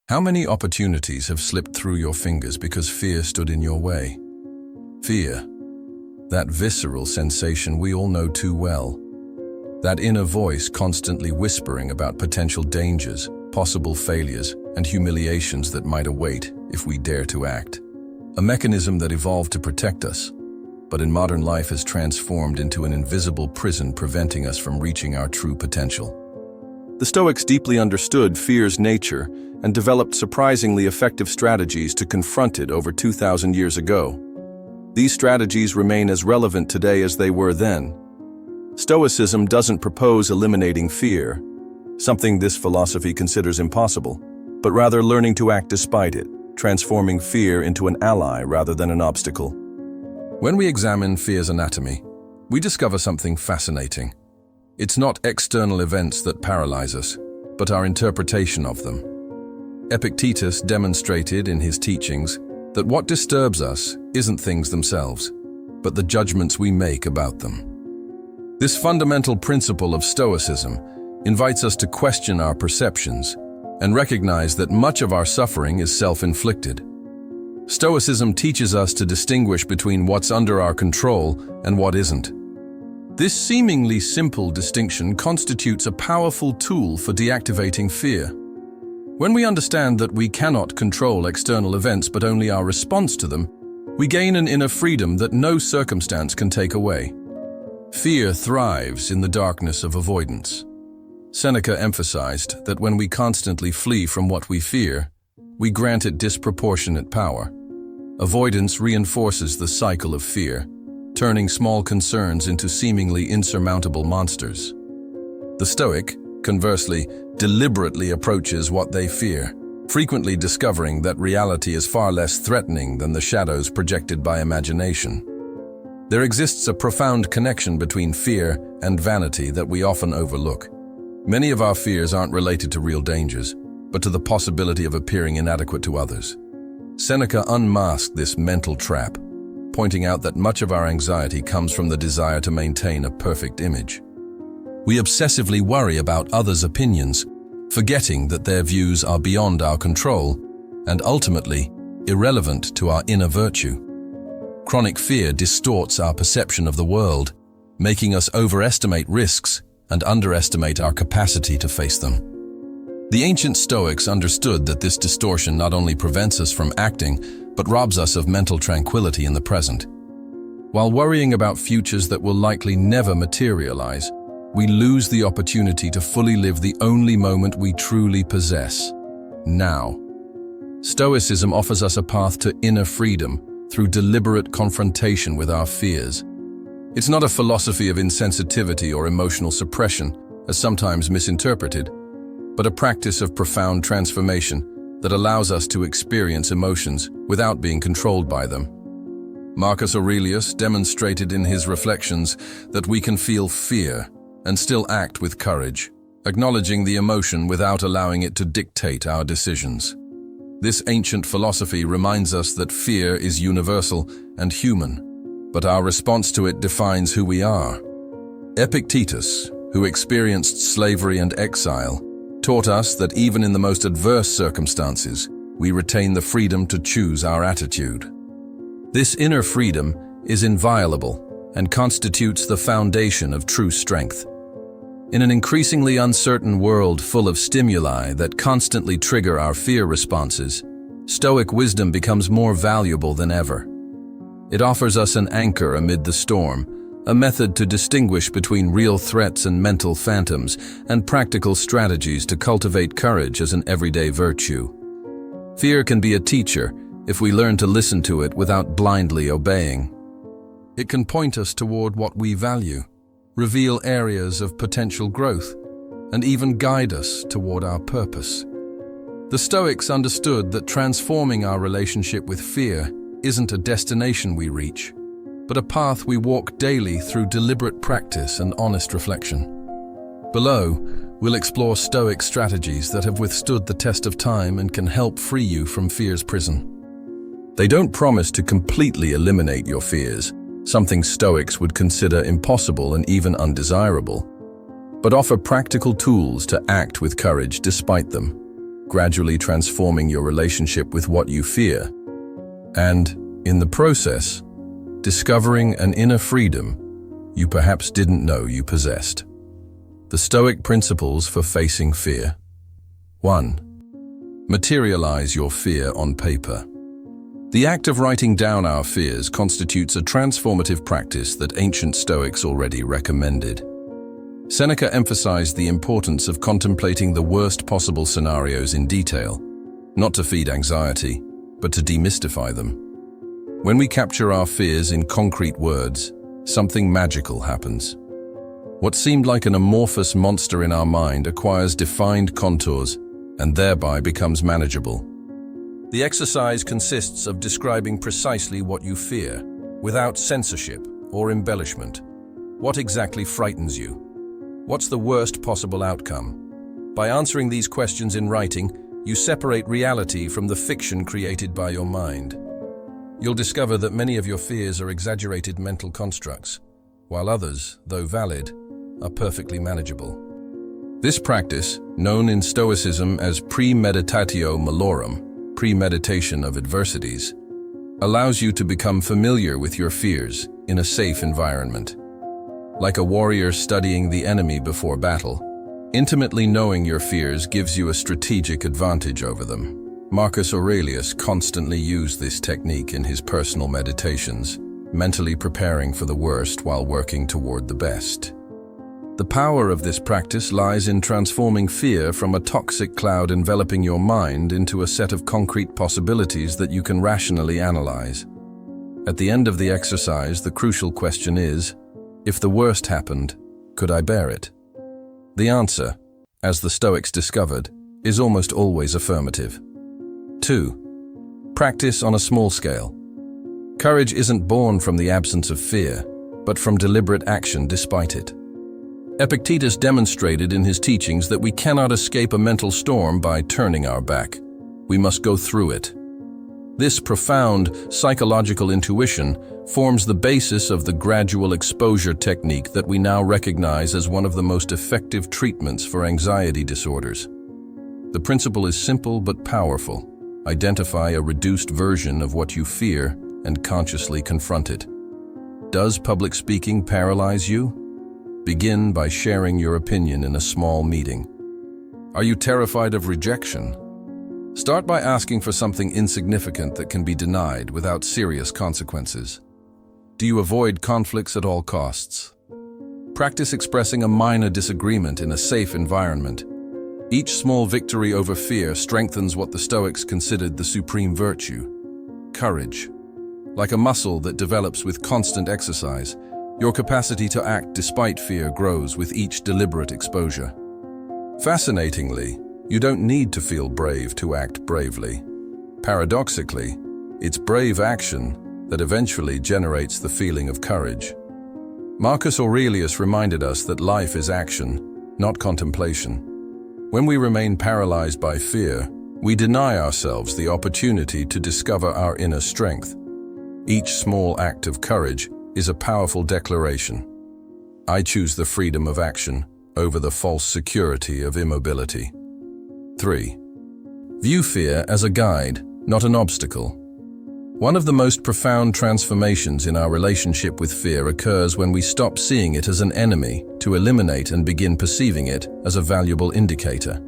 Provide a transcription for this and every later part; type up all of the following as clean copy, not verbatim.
How many opportunities have slipped through your fingers because fear stood in your way? Fear, that visceral sensation we all know too well. That inner voice constantly whispering about potential dangers, possible failures, and humiliations that might await if we dare to act. A mechanism that evolved to protect us, but in modern life has transformed into an invisible prison preventing us from reaching our true potential. The Stoics deeply understood fear's nature and developed surprisingly effective strategies to confront it over 2,000 years ago. These strategies remain as relevant today as they were then. Stoicism doesn't propose eliminating fear, something this philosophy considers impossible, but rather learning to act despite it, transforming fear into an ally rather than an obstacle. When we examine fear's anatomy, we discover something fascinating. It's not external events that paralyze us, but our interpretation of them. Epictetus demonstrated in his teachings that what disturbs us isn't things themselves, but the judgments we make about them. This fundamental principle of Stoicism invites us to question our perceptions and recognize that much of our suffering is self-inflicted. Stoicism teaches us to distinguish between what's under our control and what isn't. This seemingly simple distinction constitutes a powerful tool for deactivating fear. When we understand that we cannot control external events but only our response to them, we gain an inner freedom that no circumstance can take away. Fear thrives in the darkness of avoidance. Seneca emphasized that when we constantly flee from what we fear, we grant it disproportionate power. Avoidance reinforces the cycle of fear, turning small concerns into seemingly insurmountable monsters. The Stoic, conversely, deliberately approaches what they fear, frequently discovering that reality is far less threatening than the shadows projected by imagination. There exists a profound connection between fear and vanity that we often overlook. Many of our fears aren't related to real dangers, but to the possibility of appearing inadequate to others. Seneca unmasked this mental trap, pointing out that much of our anxiety comes from the desire to maintain a perfect image. We obsessively worry about others' opinions, forgetting that their views are beyond our control and ultimately irrelevant to our inner virtue. Chronic fear distorts our perception of the world, making us overestimate risks and underestimate our capacity to face them. The ancient Stoics understood that this distortion not only prevents us from acting, but robs us of mental tranquility in the present. While worrying about futures that will likely never materialize, we lose the opportunity to fully live the only moment we truly possess, now. Stoicism offers us a path to inner freedom through deliberate confrontation with our fears. It's not a philosophy of insensitivity or emotional suppression, as sometimes misinterpreted, but a practice of profound transformation that allows us to experience emotions without being controlled by them. Marcus Aurelius demonstrated in his reflections that we can feel fear and still act with courage, acknowledging the emotion without allowing it to dictate our decisions. This ancient philosophy reminds us that fear is universal and human, but our response to it defines who we are. Epictetus, who experienced slavery and exile, taught us that even in the most adverse circumstances, we retain the freedom to choose our attitude. This inner freedom is inviolable and constitutes the foundation of true strength. In an increasingly uncertain world full of stimuli that constantly trigger our fear responses, Stoic wisdom becomes more valuable than ever. It offers us an anchor amid the storm, a method to distinguish between real threats and mental phantoms, and practical strategies to cultivate courage as an everyday virtue. Fear can be a teacher if we learn to listen to it without blindly obeying. It can point us toward what we value, reveal areas of potential growth, and even guide us toward our purpose. The Stoics understood that transforming our relationship with fear isn't a destination we reach, but a path we walk daily through deliberate practice and honest reflection. Below, we'll explore Stoic strategies that have withstood the test of time and can help free you from fear's prison. They don't promise to completely eliminate your fears, something Stoics would consider impossible and even undesirable, but offer practical tools to act with courage despite them. gradually transforming your relationship with what you fear, and, in the process, discovering an inner freedom you perhaps didn't know you possessed. The Stoic principles for facing fear. 1. Materialize your fear on paper. The act of writing down our fears constitutes a transformative practice that ancient Stoics already recommended. Seneca emphasized the importance of contemplating the worst possible scenarios in detail, not to feed anxiety, but to demystify them. When we capture our fears in concrete words, something magical happens. What seemed like an amorphous monster in our mind acquires defined contours and thereby becomes manageable. The exercise consists of describing precisely what you fear, without censorship or embellishment. What exactly frightens you? What's the worst possible outcome? By answering these questions in writing, you separate reality from the fiction created by your mind. You'll discover that many of your fears are exaggerated mental constructs, while others, though valid, are perfectly manageable. This practice, known in Stoicism as premeditatio malorum, premeditation of adversities, allows you to become familiar with your fears in a safe environment. Like a warrior studying the enemy before battle, intimately knowing your fears gives you a strategic advantage over them. Marcus Aurelius constantly used this technique in his personal meditations, mentally preparing for the worst while working toward the best. The power of this practice lies in transforming fear from a toxic cloud enveloping your mind into a set of concrete possibilities that you can rationally analyze. At the end of the exercise, the crucial question is, if the worst happened, could I bear it? The answer, as the Stoics discovered, is almost always affirmative. 2. Practice on a small scale. Courage isn't born from the absence of fear, but from deliberate action despite it. Epictetus demonstrated in his teachings that we cannot escape a mental storm by turning our back. We must go through it. This profound psychological intuition forms the basis of the gradual exposure technique that we now recognize as one of the most effective treatments for anxiety disorders. The principle is simple but powerful. Identify a reduced version of what you fear and consciously confront it. Does public speaking paralyze you? Begin by sharing your opinion in a small meeting. Are you terrified of rejection? Start by asking for something insignificant that can be denied without serious consequences. Do you avoid conflicts at all costs? Practice expressing a minor disagreement in a safe environment. Each small victory over fear strengthens what the Stoics considered the supreme virtue, courage. Like a muscle that develops with constant exercise, your capacity to act despite fear grows with each deliberate exposure. Fascinatingly, you don't need to feel brave to act bravely. Paradoxically, it's brave action that eventually generates the feeling of courage. Marcus Aurelius reminded us that life is action, not contemplation. When we remain paralyzed by fear, we deny ourselves the opportunity to discover our inner strength. Each small act of courage is a powerful declaration. I choose the freedom of action over the false security of immobility. 3. View fear as a guide, not an obstacle. One of the most profound transformations in our relationship with fear occurs when we stop seeing it as an enemy to eliminate and begin perceiving it as a valuable indicator.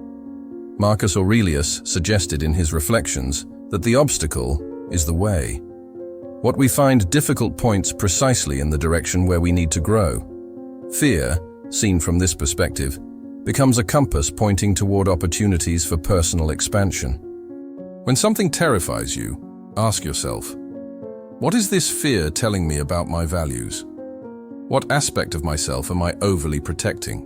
Marcus Aurelius suggested in his reflections that the obstacle is the way. What we find difficult points precisely in the direction where we need to grow. Fear, seen from this perspective, becomes a compass pointing toward opportunities for personal expansion. When something terrifies you, ask yourself, what is this fear telling me about my values? What aspect of myself am I overly protecting?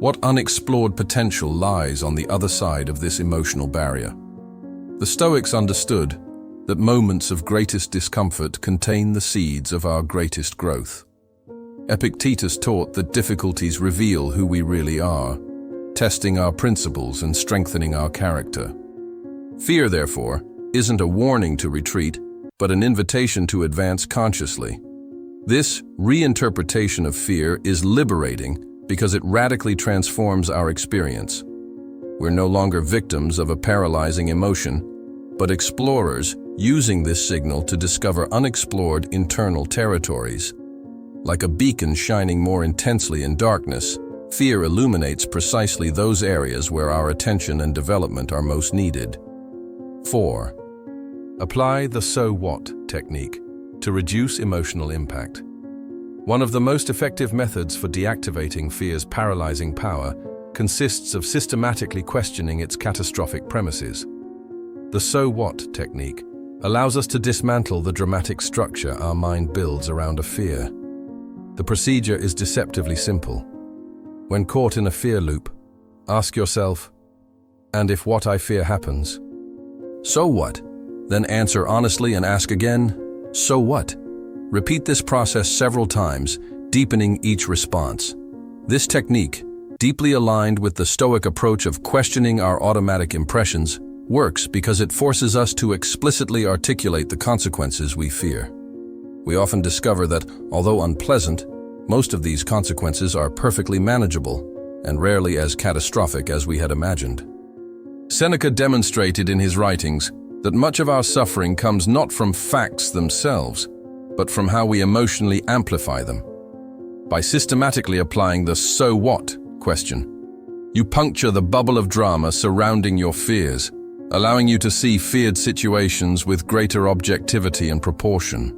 What unexplored potential lies on the other side of this emotional barrier? The Stoics understood that moments of greatest discomfort contain the seeds of our greatest growth. Epictetus taught that difficulties reveal who we really are, testing our principles and strengthening our character. Fear, therefore, isn't a warning to retreat, but an invitation to advance consciously. This reinterpretation of fear is liberating because it radically transforms our experience. We're no longer victims of a paralyzing emotion, but explorers using this signal to discover unexplored internal territories. Like a beacon shining more intensely in darkness, fear illuminates precisely those areas where our attention and development are most needed. 4. Apply the "so what" technique to reduce emotional impact. One of the most effective methods for deactivating fear's paralyzing power consists of systematically questioning its catastrophic premises. The "so what" technique allows us to dismantle the dramatic structure our mind builds around a fear. The procedure is deceptively simple. When caught in a fear loop, ask yourself, "And if what I fear happens? So what?" Then answer honestly and ask again, "So what?" Repeat this process several times, deepening each response. This technique, deeply aligned with the Stoic approach of questioning our automatic impressions, works because it forces us to explicitly articulate the consequences we fear. We often discover that, although unpleasant, most of these consequences are perfectly manageable and rarely as catastrophic as we had imagined. Seneca demonstrated in his writings that much of our suffering comes not from facts themselves, but from how we emotionally amplify them. By systematically applying the "so what" question, you puncture the bubble of drama surrounding your fears, allowing you to see feared situations with greater objectivity and proportion.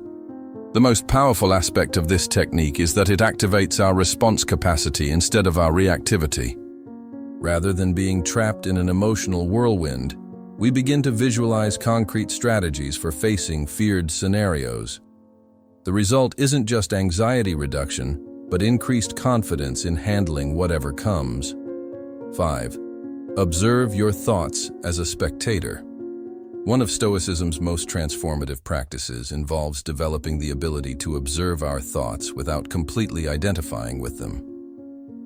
The most powerful aspect of this technique is that it activates our response capacity instead of our reactivity. Rather than being trapped in an emotional whirlwind, we begin to visualize concrete strategies for facing feared scenarios. The result isn't just anxiety reduction, but increased confidence in handling whatever comes. 5. Observe your thoughts as a spectator. One of Stoicism's most transformative practices involves developing the ability to observe our thoughts without completely identifying with them.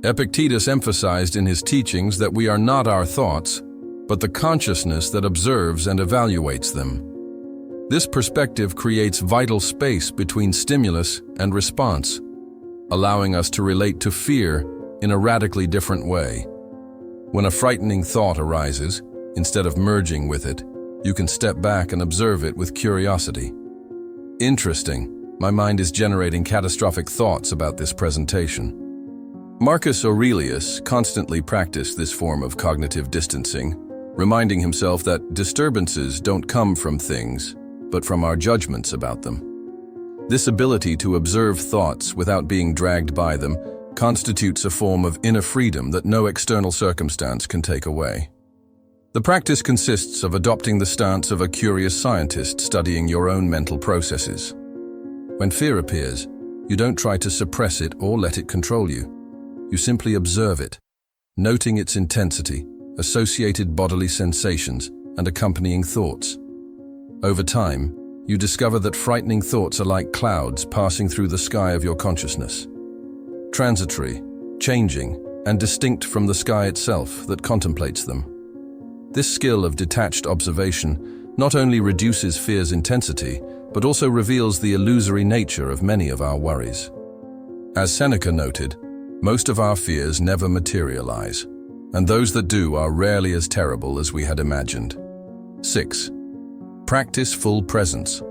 Epictetus emphasized in his teachings that we are not our thoughts, but the consciousness that observes and evaluates them. This perspective creates vital space between stimulus and response, allowing us to relate to fear in a radically different way. When a frightening thought arises, instead of merging with it, you can step back and observe it with curiosity. Interesting, my mind is generating catastrophic thoughts about this presentation. Marcus Aurelius constantly practiced this form of cognitive distancing, reminding himself that disturbances don't come from things, but from our judgments about them. This ability to observe thoughts without being dragged by them constitutes a form of inner freedom that no external circumstance can take away. The practice consists of adopting the stance of a curious scientist studying your own mental processes. When fear appears, you don't try to suppress it or let it control you. You simply observe it, noting its intensity, associated bodily sensations, and accompanying thoughts. Over time, you discover that frightening thoughts are like clouds passing through the sky of your consciousness. Transitory, changing, and distinct from the sky itself that contemplates them. This skill of detached observation not only reduces fear's intensity, but also reveals the illusory nature of many of our worries. As Seneca noted, most of our fears never materialize, and those that do are rarely as terrible as we had imagined. 6. Practice full presence.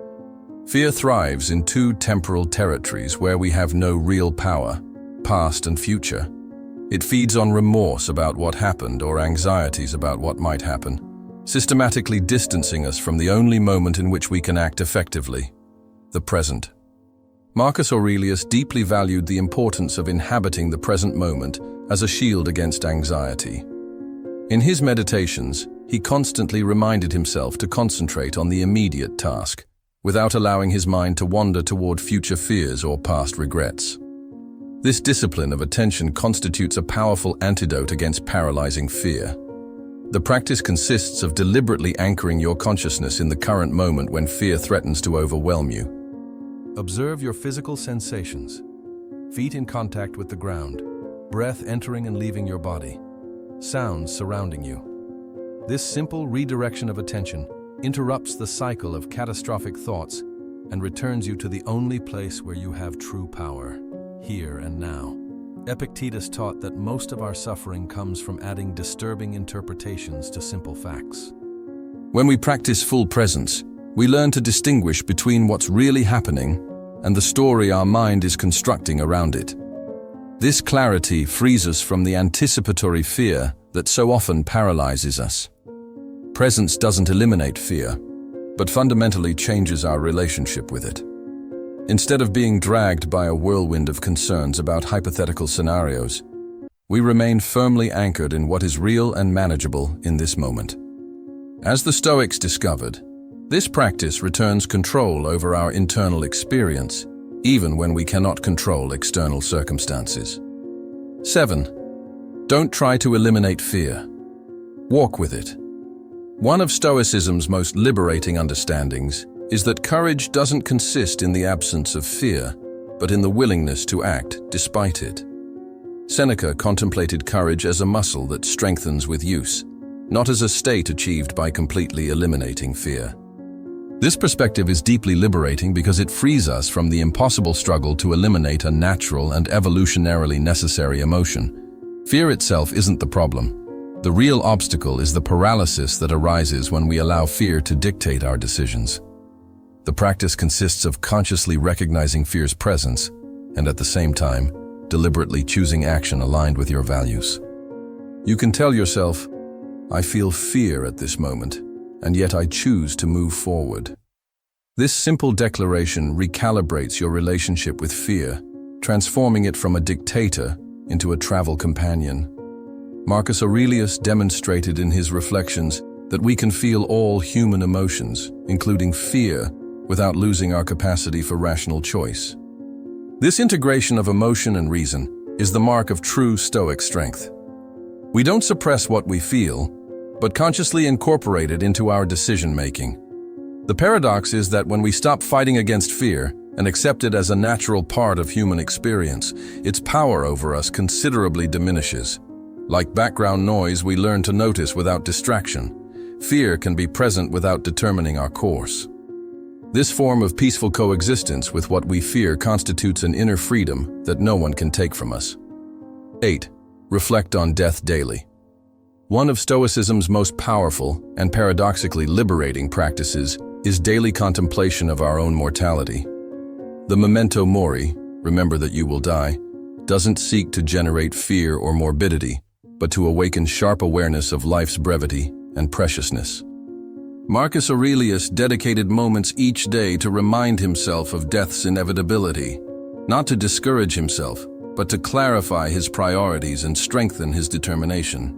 Fear thrives in two temporal territories where we have no real power, past and future. It feeds on remorse about what happened or anxieties about what might happen, systematically distancing us from the only moment in which we can act effectively, the present. Marcus Aurelius deeply valued the importance of inhabiting the present moment as a shield against anxiety. In his meditations, he constantly reminded himself to concentrate on the immediate task, without allowing his mind to wander toward future fears or past regrets. This discipline of attention constitutes a powerful antidote against paralyzing fear. The practice consists of deliberately anchoring your consciousness in the current moment when fear threatens to overwhelm you. Observe your physical sensations. Feet in contact with the ground, breath entering and leaving your body, sounds surrounding you. This simple redirection of attention interrupts the cycle of catastrophic thoughts and returns you to the only place where you have true power, here and now. Epictetus taught that most of our suffering comes from adding disturbing interpretations to simple facts. When we practice full presence, we learn to distinguish between what's really happening and the story our mind is constructing around it. This clarity frees us from the anticipatory fear that so often paralyzes us. Presence doesn't eliminate fear, but fundamentally changes our relationship with it. Instead of being dragged by a whirlwind of concerns about hypothetical scenarios, we remain firmly anchored in what is real and manageable in this moment. As the Stoics discovered, this practice returns control over our internal experience, even when we cannot control external circumstances. 7. Don't try to eliminate fear. Walk with it. One of Stoicism's most liberating understandings is that courage doesn't consist in the absence of fear, but in the willingness to act despite it. Seneca contemplated courage as a muscle that strengthens with use, not as a state achieved by completely eliminating fear. This perspective is deeply liberating because it frees us from the impossible struggle to eliminate a natural and evolutionarily necessary emotion. Fear itself isn't the problem. The real obstacle is the paralysis that arises when we allow fear to dictate our decisions. The practice consists of consciously recognizing fear's presence and at the same time, deliberately choosing action aligned with your values. You can tell yourself, I feel fear at this moment, and yet I choose to move forward. This simple declaration recalibrates your relationship with fear, transforming it from a dictator into a travel companion. Marcus Aurelius demonstrated in his reflections that we can feel all human emotions, including fear, without losing our capacity for rational choice. This integration of emotion and reason is the mark of true Stoic strength. We don't suppress what we feel, but consciously incorporate it into our decision-making. The paradox is that when we stop fighting against fear and accept it as a natural part of human experience, its power over us considerably diminishes. Like background noise we learn to notice without distraction, fear can be present without determining our course. This form of peaceful coexistence with what we fear constitutes an inner freedom that no one can take from us. 8. Reflect on death daily. One of Stoicism's most powerful and paradoxically liberating practices is daily contemplation of our own mortality. The memento mori, remember that you will die, doesn't seek to generate fear or morbidity, but to awaken sharp awareness of life's brevity and preciousness. Marcus Aurelius dedicated moments each day to remind himself of death's inevitability, not to discourage himself, but to clarify his priorities and strengthen his determination.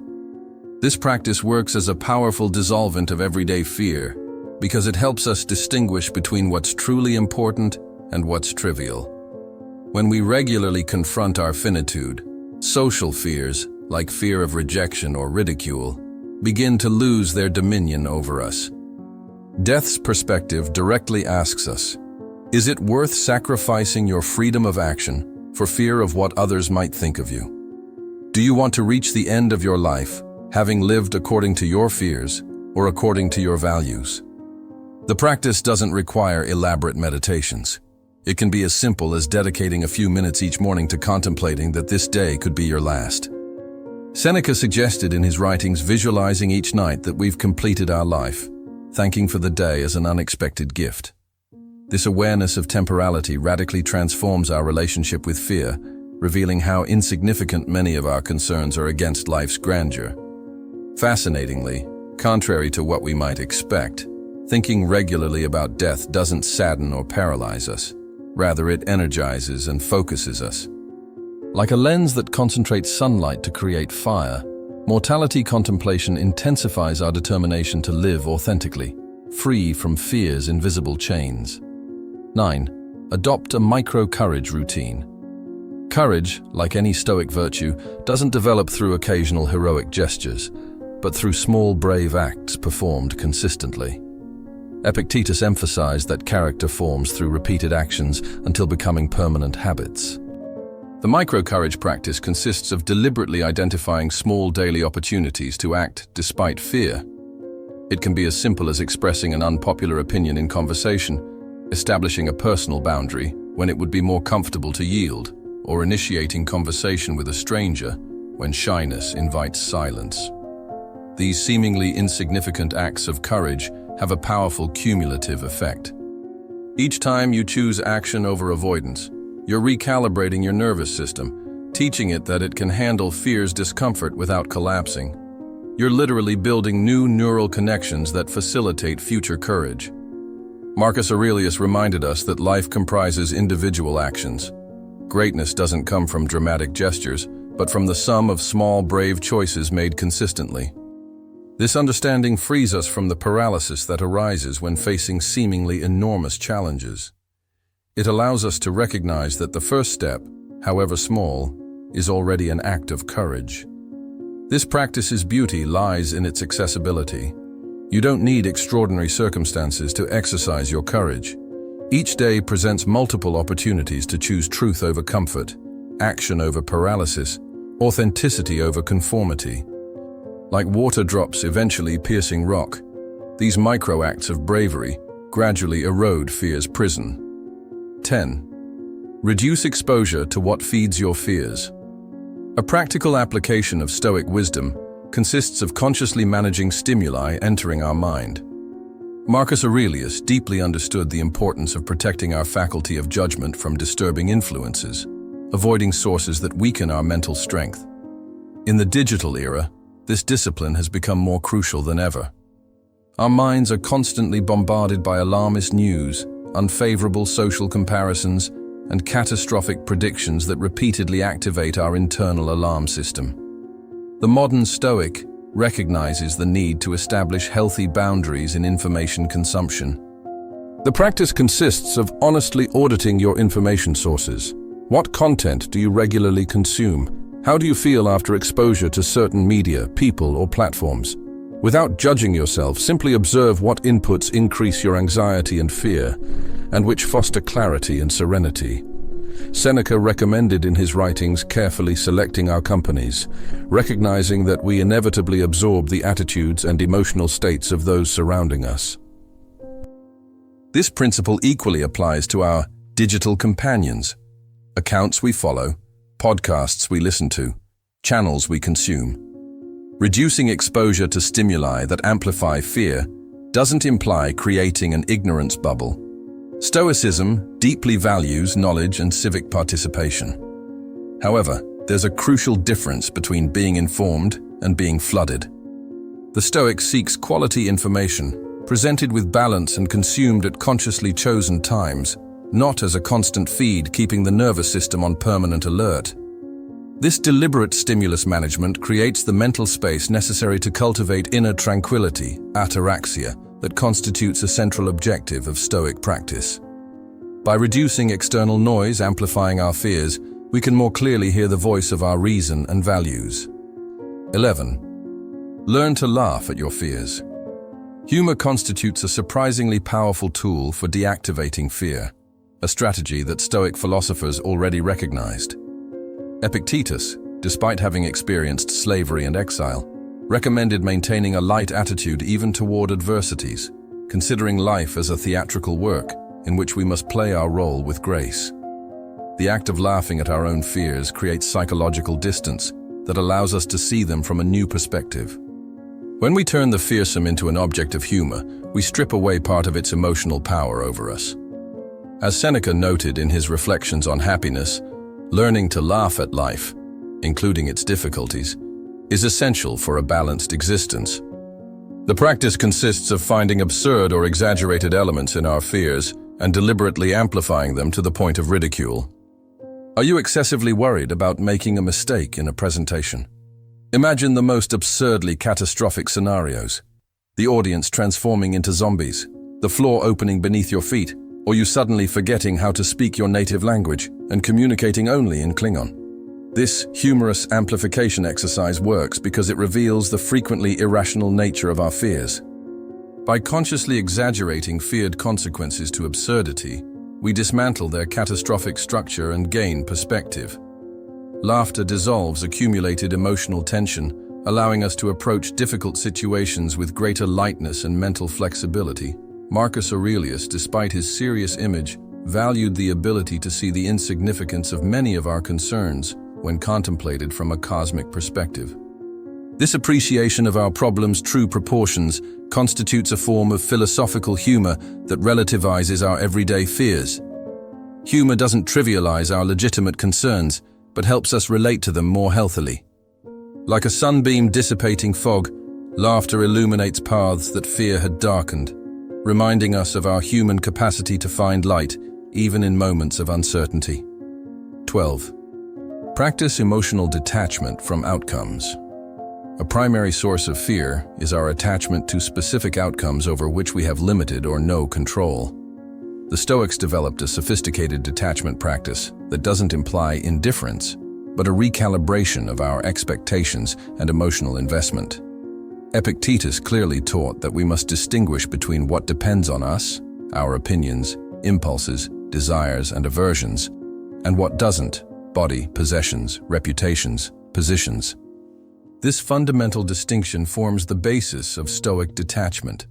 This practice works as a powerful dissolvent of everyday fear, because it helps us distinguish between what's truly important and what's trivial. When we regularly confront our finitude, social fears, like fear of rejection or ridicule, begin to lose their dominion over us. Death's perspective directly asks us, is it worth sacrificing your freedom of action for fear of what others might think of you? Do you want to reach the end of your life, having lived according to your fears or according to your values? The practice doesn't require elaborate meditations. It can be as simple as dedicating a few minutes each morning to contemplating that this day could be your last. Seneca suggested in his writings visualizing each night that we've completed our life, thanking for the day as an unexpected gift. This awareness of temporality radically transforms our relationship with fear, revealing how insignificant many of our concerns are against life's grandeur. Fascinatingly, contrary to what we might expect, thinking regularly about death doesn't sadden or paralyze us. Rather, it energizes and focuses us. Like a lens that concentrates sunlight to create fire, mortality contemplation intensifies our determination to live authentically, free from fear's invisible chains. 9. Adopt a micro-courage routine. Courage, like any Stoic virtue, doesn't develop through occasional heroic gestures, but through small, brave acts performed consistently. Epictetus emphasized that character forms through repeated actions until becoming permanent habits. The micro-courage practice consists of deliberately identifying small daily opportunities to act despite fear. It can be as simple as expressing an unpopular opinion in conversation, establishing a personal boundary when it would be more comfortable to yield, or initiating conversation with a stranger when shyness invites silence. These seemingly insignificant acts of courage have a powerful cumulative effect. Each time you choose action over avoidance, you're recalibrating your nervous system, teaching it that it can handle fear's discomfort without collapsing. You're literally building new neural connections that facilitate future courage. Marcus Aurelius reminded us that life comprises individual actions. Greatness doesn't come from dramatic gestures, but from the sum of small, brave choices made consistently. This understanding frees us from the paralysis that arises when facing seemingly enormous challenges. It allows us to recognize that the first step, however small, is already an act of courage. This practice's beauty lies in its accessibility. You don't need extraordinary circumstances to exercise your courage. Each day presents multiple opportunities to choose truth over comfort, action over paralysis, authenticity over conformity. Like water drops eventually piercing rock, these micro-acts of bravery gradually erode fear's prison. 10. Reduce exposure to what feeds your fears. A practical application of Stoic wisdom consists of consciously managing stimuli entering our mind. Marcus Aurelius deeply understood the importance of protecting our faculty of judgment from disturbing influences, avoiding sources that weaken our mental strength. In the digital era, this discipline has become more crucial than ever. Our minds are constantly bombarded by alarmist news, unfavorable social comparisons, and catastrophic predictions that repeatedly activate our internal alarm system. The modern Stoic recognizes the need to establish healthy boundaries in information consumption. The practice consists of honestly auditing your information sources. What content do you regularly consume? How do you feel after exposure to certain media, people, or platforms? Without judging yourself, simply observe what inputs increase your anxiety and fear, and which foster clarity and serenity. Seneca recommended in his writings carefully selecting our companies, recognizing that we inevitably absorb the attitudes and emotional states of those surrounding us. This principle equally applies to our digital companions, accounts we follow, podcasts we listen to, channels we consume. Reducing exposure to stimuli that amplify fear doesn't imply creating an ignorance bubble. Stoicism deeply values knowledge and civic participation. However, there's a crucial difference between being informed and being flooded. The Stoic seeks quality information, presented with balance and consumed at consciously chosen times, not as a constant feed keeping the nervous system on permanent alert. This deliberate stimulus management creates the mental space necessary to cultivate inner tranquility, ataraxia, that constitutes a central objective of Stoic practice. By reducing external noise amplifying our fears, we can more clearly hear the voice of our reason and values. 11. Learn to laugh at your fears. Humor constitutes a surprisingly powerful tool for deactivating fear, a strategy that Stoic philosophers already recognized. Epictetus, despite having experienced slavery and exile, recommended maintaining a light attitude even toward adversities, considering life as a theatrical work in which we must play our role with grace. The act of laughing at our own fears creates psychological distance that allows us to see them from a new perspective. When we turn the fearsome into an object of humor, we strip away part of its emotional power over us. As Seneca noted in his reflections on happiness, learning to laugh at life, including its difficulties, is essential for a balanced existence. The practice consists of finding absurd or exaggerated elements in our fears and deliberately amplifying them to the point of ridicule. Are you excessively worried about making a mistake in a presentation? Imagine the most absurdly catastrophic scenarios. The audience transforming into zombies, the floor opening beneath your feet, or you suddenly forgetting how to speak your native language and communicating only in Klingon. This humorous amplification exercise works because it reveals the frequently irrational nature of our fears. By consciously exaggerating feared consequences to absurdity, we dismantle their catastrophic structure and gain perspective. Laughter dissolves accumulated emotional tension, allowing us to approach difficult situations with greater lightness and mental flexibility. Marcus Aurelius, despite his serious image, valued the ability to see the insignificance of many of our concerns when contemplated from a cosmic perspective. This appreciation of our problems' true proportions constitutes a form of philosophical humor that relativizes our everyday fears. Humor doesn't trivialize our legitimate concerns, but helps us relate to them more healthily. Like a sunbeam dissipating fog, laughter illuminates paths that fear had darkened, reminding us of our human capacity to find light, even in moments of uncertainty. 12. Practice emotional detachment from outcomes. A primary source of fear is our attachment to specific outcomes over which we have limited or no control. The Stoics developed a sophisticated detachment practice that doesn't imply indifference, but a recalibration of our expectations and emotional investment. Epictetus clearly taught that we must distinguish between what depends on us, our opinions, impulses, desires, and aversions, and what doesn't, body, possessions, reputations, positions. This fundamental distinction forms the basis of Stoic detachment,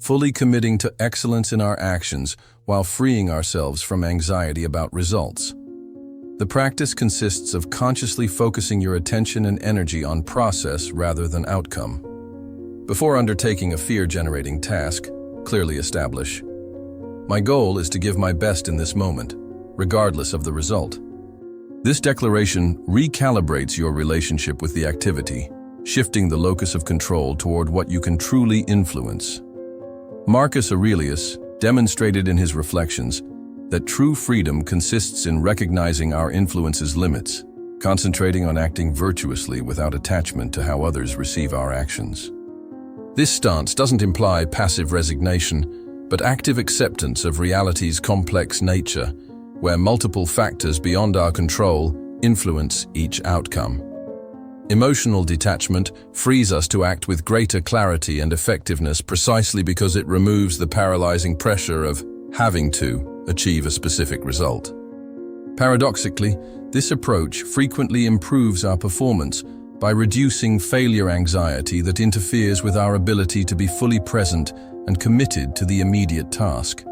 fully committing to excellence in our actions while freeing ourselves from anxiety about results. The practice consists of consciously focusing your attention and energy on process rather than outcome. Before undertaking a fear-generating task, clearly establish, "My goal is to give my best in this moment, regardless of the result." This declaration recalibrates your relationship with the activity, shifting the locus of control toward what you can truly influence. Marcus Aurelius demonstrated in his reflections that true freedom consists in recognizing our influence's limits, concentrating on acting virtuously without attachment to how others receive our actions. This stance doesn't imply passive resignation, but active acceptance of reality's complex nature, where multiple factors beyond our control influence each outcome. Emotional detachment frees us to act with greater clarity and effectiveness precisely because it removes the paralyzing pressure of having to achieve a specific result. Paradoxically, this approach frequently improves our performance by reducing failure anxiety that interferes with our ability to be fully present and committed to the immediate task.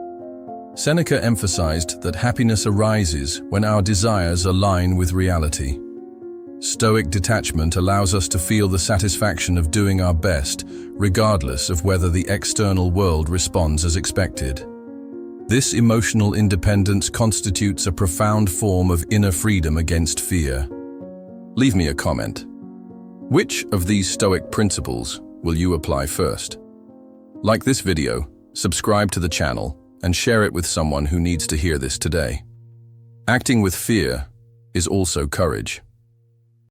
Seneca emphasized that happiness arises when our desires align with reality. Stoic detachment allows us to feel the satisfaction of doing our best, regardless of whether the external world responds as expected. This emotional independence constitutes a profound form of inner freedom against fear. Leave me a comment. Which of these Stoic principles will you apply first? Like this video, subscribe to the channel, and share it with someone who needs to hear this today. Acting with fear is also courage.